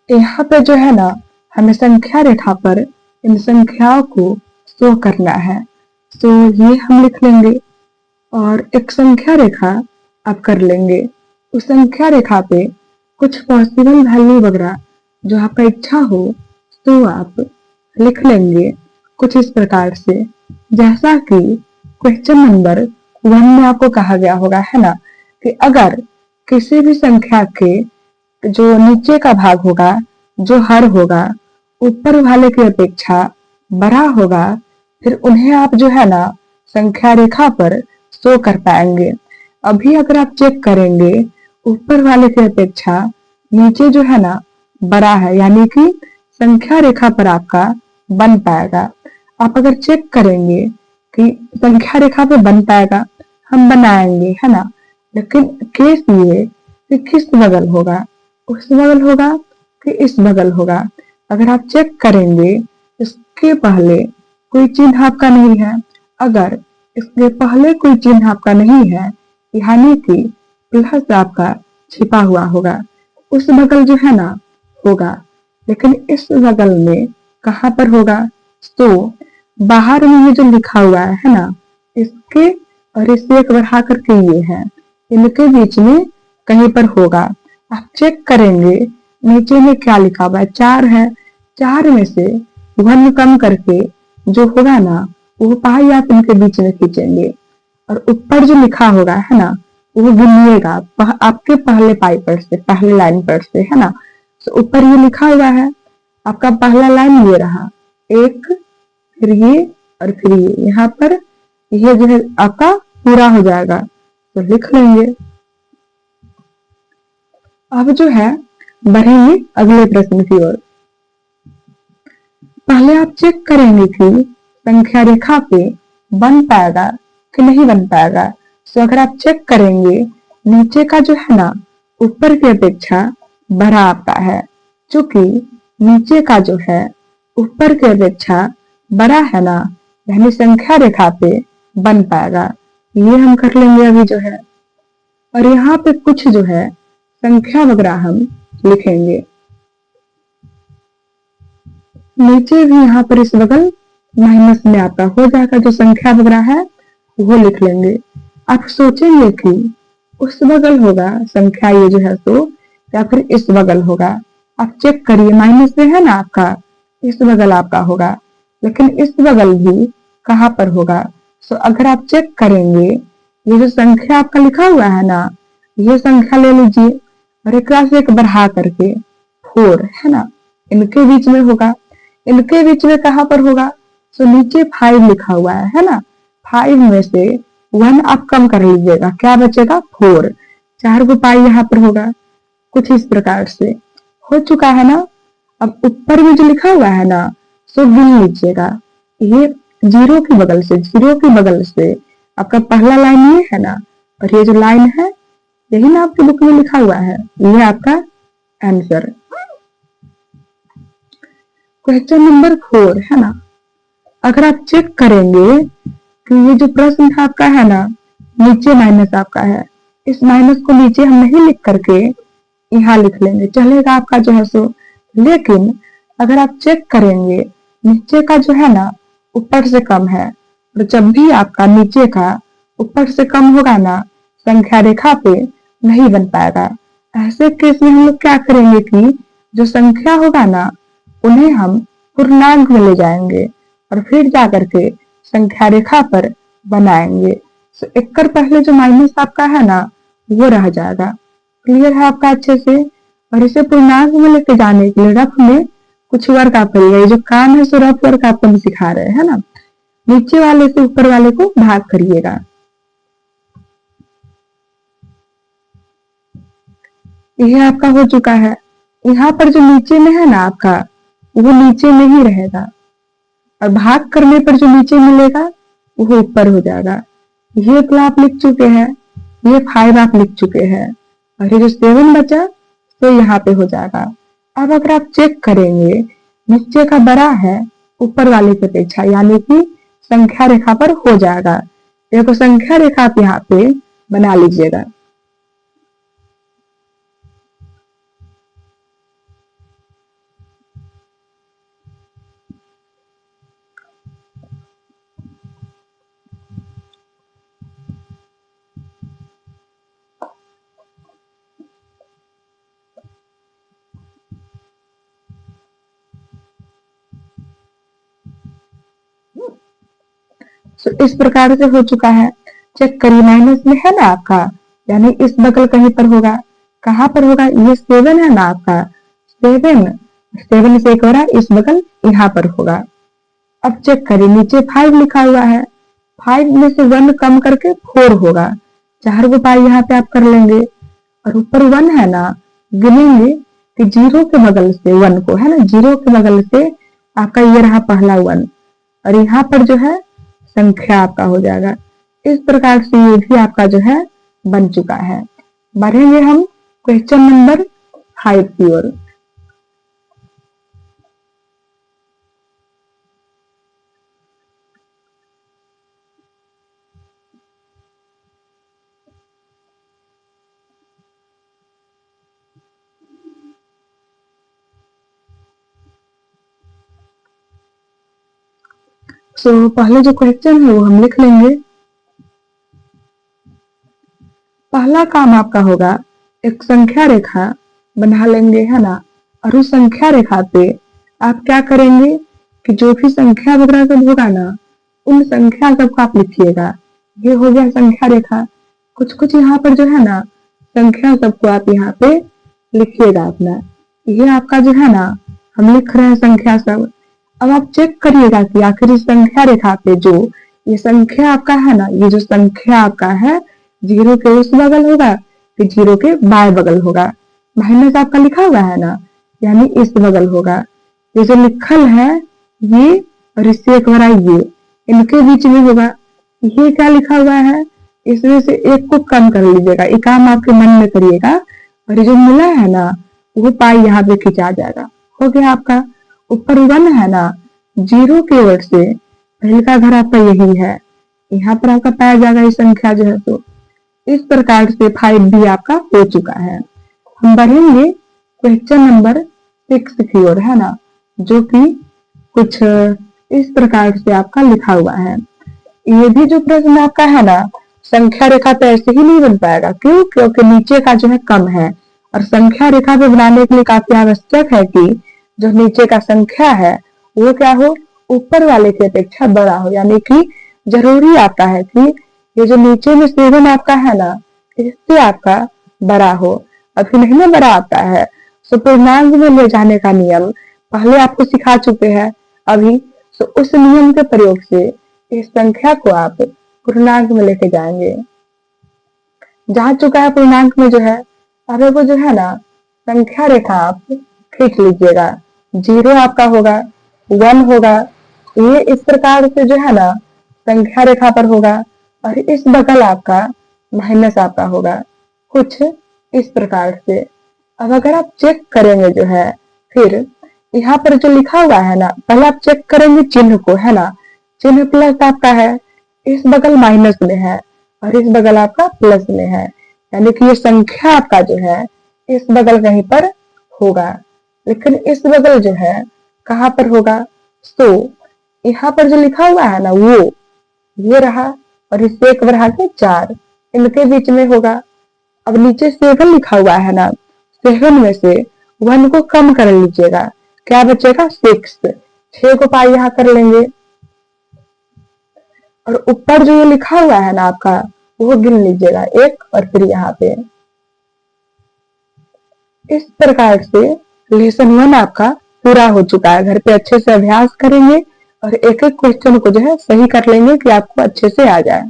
यहाँ पे जो है ना, हमें संख्या रेखा पर इन संख्याओं को शो करना है। तो ये हम लिख लेंगे और एक संख्या रेखा आप कर लेंगे। उस संख्या रेखा पे कुछ पॉसिबल वैल्यू वगैरह जो आपका इच्छा हो तो आप लिख लेंगे कुछ इस प्रकार से, जैसा कि क्वेश्चन नंबर 1 में आपको कहा गया होगा, है ना, कि अगर किसी भी संख्या के जो नीचे का भाग होगा, जो हर होगा, ऊपर वाले की अपेक्षा बड़ा होगा, फिर उन्हें आप जो है ना संख्या रेखा पर शो कर पाएंगे। अभी अगर आप चेक करेंगे, ऊपर वाले की अपेक्षा नीचे जो है ना बड़ा है, यानी कि संख्या रेखा पर आपका बन पाएगा। आप अगर चेक करेंगे कि संख्या रेखा पे बन पाएगा, हम बनाएंगे, है ना, लेकिन केस ये कि किस बगल होगा, उस बगल होगा कि इस बगल होगा। अगर आप चेक करेंगे, इसके पहले कोई चिन्ह आपका नहीं है। अगर इसके पहले कोई चिन्ह आपका नहीं है, यानी कि प्लस आपका छिपा हुआ होगा, उस बगल जो है ना होगा। लेकिन इस बगल में कहाँ पर होगा? तो बाहर में ये जो लिखा हुआ है ना, इसके और इससे एक बढ़ा करके ये है, इनके बीच में कहीं पर होगा। आप चेक करेंगे नीचे में क्या लिखा हुआ है, 4 है। 4 में से 1 कम करके जो होगा ना, वो पाई आप इनके बीच में खींचेंगे और ऊपर जो लिखा होगा, है ना, वो गिनिएगा आपके पहले पाई पर से, पहले लाइन पर से, है ना। तो ऊपर ये लिखा हुआ है, आपका पहला लाइन ये रहा, 1, फिर ये और फिर ये, यहाँ पर ये जो है आपका पूरा हो जाएगा, तो लिख लेंगे। अब जो है बढ़ेंगे अगले प्रश्न की ओर। पहले आप चेक करेंगे कि संख्या रेखा पे बन पाएगा कि नहीं बन पाएगा। तो अगर आप चेक करेंगे, नीचे का जो है ना ऊपर की अपेक्षा बड़ा आता है, क्योंकि नीचे का जो है ऊपर की अपेक्षा बड़ा है ना, यानी संख्या रेखा पे बन पाएगा। ये हम कर लेंगे अभी जो है। और यहाँ पे कुछ जो है संख्या वगैरह हम लिखेंगे। नीचे भी यहाँ पर इस बगल माइनस में आपका हो जाएगा, जो संख्या वगैरह है वो लिख लेंगे। आप सोचेंगे कि उस बगल होगा संख्या ये जो है तो, या फिर इस बगल होगा। आप चेक करिए, माइनस में है ना आपका, इस बगल आपका होगा, लेकिन इस बगल भी कहाँ पर होगा। सो अगर आप चेक करेंगे, ये जो संख्या आपका लिखा हुआ है ना, ये संख्या ले लीजिए और एक से एक बढ़ा करके 4, है ना, इनके बीच में होगा। इनके बीच में कहाँ पर होगा? तो नीचे 5 लिखा हुआ है ना, 5 में से 1 आप कम कर लीजिएगा, क्या बचेगा? 4। 4 को पाई यहाँ पर होगा। कुछ इस प्रकार से हो चुका है ना। अब ऊपर में जो लिखा हुआ है ना, सो गिन लीजिएगा। ये जीरो की बगल से, जीरो की बगल से आपका पहला लाइन ये है ना, और ये जो लाइन है यही ना आपके बुक में लिखा हुआ है, ये आपका आंसर। क्वेश्चन नंबर 4 है ना। अगर आप चेक करेंगे कि ये जो प्रश्न आपका है ना, नीचे माइनस आपका है, इस माइनस को नीचे हम नहीं लिख करके यहाँ लिख लेंगे, चलेगा आपका जो है सो। लेकिन अगर आप चेक करेंगे, नीचे का जो है ना ऊपर से कम है, और जब भी आपका नीचे का ऊपर से कम होगा ना, संख्या रेखा पे नहीं बन पाएगा। ऐसे केस में हम लोग क्या करेंगे कि जो संख्या होगा ना, उन्हें हम पूर्णांक में ले जाएंगे और फिर जाकर के संख्या रेखा पर बनाएंगे। तो एक कर पहले जो माइनस आपका है ना, वो रह जाएगा। क्लियर है आपका अच्छे से। और इसे पूर्णांक में लेके जाने के लिए रफ में कुछ वर्क आप करिए। ये जो काम है सो रफ वर्क आपको हम सिखा रहे हैं ना, नीचे वाले से ऊपर वाले को भाग करिएगा। यह आपका हो चुका है। यहाँ पर जो नीचे में है ना आपका, वो नीचे में ही रहेगा, और भाग करने पर जो नीचे मिलेगा वो ऊपर हो जाएगा। ये तो आप लिख चुके हैं, ये 5 आप लिख चुके हैं, और ये जो 7 बचा तो यहाँ पे हो जाएगा। अब अगर आप चेक करेंगे, नीचे का बड़ा है ऊपर वाले की अपेक्षा, यानी कि संख्या रेखा पर हो जाएगा। देखो संख्या रेखा आप यहाँ पे बना लीजिएगा। तो इस प्रकार से हो चुका है। चेक करिए, माइनस में है ना आपका, यानी इस बगल कहीं पर होगा। कहाँ पर होगा? ये 7 है ना आपका, 7 7 से एक हो रहा है, इस बगल यहाँ पर होगा। अब चेक करिए, नीचे 5 लिखा हुआ है, 5 में से 1 कम करके 4 होगा। 4 को पाई यहाँ पे आप कर लेंगे, और ऊपर 1 है ना, गिनेंगे कि 0 के बगल से 1 को, है ना, 0 के बगल से आपका ये रहा पहला 1, और यहाँ पर जो है संख्या आपका हो जाएगा। इस प्रकार से ये भी आपका जो है बन चुका है। बढ़ेंगे हम क्वेश्चन नंबर 5 की ओर। पहले जो क्वेश्चन है वो हम लिख लेंगे। पहला काम आपका होगा, एक संख्या रेखा बना लेंगे, है ना, और उस संख्या रेखा पे आप क्या करेंगे कि जो भी संख्या वगैरह सब होगा ना, उन संख्या सबको आप लिखिएगा। ये हो गया संख्या रेखा। कुछ कुछ यहाँ पर जो है ना संख्या सबको आप यहाँ पे लिखिएगा अपना। ये आपका जो है ना हम लिख रहे हैं संख्या सब। अब आप चेक करिएगा कि आखिर इस संख्या रेखा पे जो ये संख्या आपका है ना, ये जो संख्या आपका है 0 के उस बगल होगा कि 0 के बाएं बगल होगा। माइनस आपका लिखा हुआ है ना, यानी इस बगल होगा। ये जो लिखल है ये और इससे एक बड़ा ये, इनके बीच में होगा। ये क्या लिखा हुआ है, इसमें से एक को कम कर लीजिएगा। ये काम आपके मन में करिएगा, और ये जो मिला है ना वो पाई यहाँ पे खिंचा जाएगा। हो गया आपका। ऊपर 1 है ना, 0 के ओर से पहले का घर आपका यही है, यहाँ पर आपका पाया जाएगा ये संख्या जो है। तो इस प्रकार से 5 भी आपका हो चुका है। हम बढ़ेंगे क्वेश्चन नंबर 6 की ओर, है ना, जो कि कुछ इस प्रकार से आपका लिखा हुआ है। ये भी जो प्रश्न आपका है ना संख्या रेखा पे ऐसे ही नहीं बन पाएगा। क्यों? क्योंकि नीचे का जो है कम है, और संख्या रेखा पे बनाने के लिए काफी आवश्यक है कि जो नीचे का संख्या है वो क्या हो, ऊपर वाले की अपेक्षा बड़ा हो। यानी कि जरूरी आता है कि ये जो नीचे में 7 आपका है ना इससे आपका बड़ा हो। अभी नहीं ना बड़ा आता है, तो पूर्णांक में ले जाने का नियम पहले आपको सिखा चुके हैं अभी। तो उस नियम के प्रयोग से इस संख्या को आप पूर्णांक में लेके जाएंगे। जा चुका है पूर्णांक में जो है, अब वो जो है ना संख्या रेखा आप खींच लीजिएगा। 0 आपका होगा, 1 होगा, ये इस प्रकार से जो है ना संख्या रेखा पर होगा, और इस बगल आपका माइनस आपका होगा, कुछ इस प्रकार से। अब अगर आप चेक करेंगे जो है, फिर यहाँ पर जो लिखा हुआ है ना, पहले आप चेक करेंगे चिन्ह को, है ना, चिन्ह प्लस आपका है, इस बगल माइनस में है, और इस बगल आपका प्लस में है। यानी कि ये संख्या आपका जो है इस बगल कहीं पर होगा, लेकिन इस बगल जो है कहाँ पर होगा। तो यहाँ पर जो लिखा हुआ है ना वो ये रहा, और इससे एक बढ़ा के 4 इनके बीच में होगा। अब नीचे 7 लिखा हुआ है ना, 7 में से 1 को कम कर लीजिएगा, क्या बचेगा 6। 6 को पाई यहाँ कर लेंगे, और ऊपर जो ये लिखा हुआ है ना आपका वो गिन लीजिएगा 1, और फिर यहाँ पे। इस प्रकार से लेसन 1 आपका पूरा हो चुका है। घर पे अच्छे से अभ्यास करेंगे और एक एक क्वेश्चन को जो है सही कर लेंगे कि आपको अच्छे से आ जाए।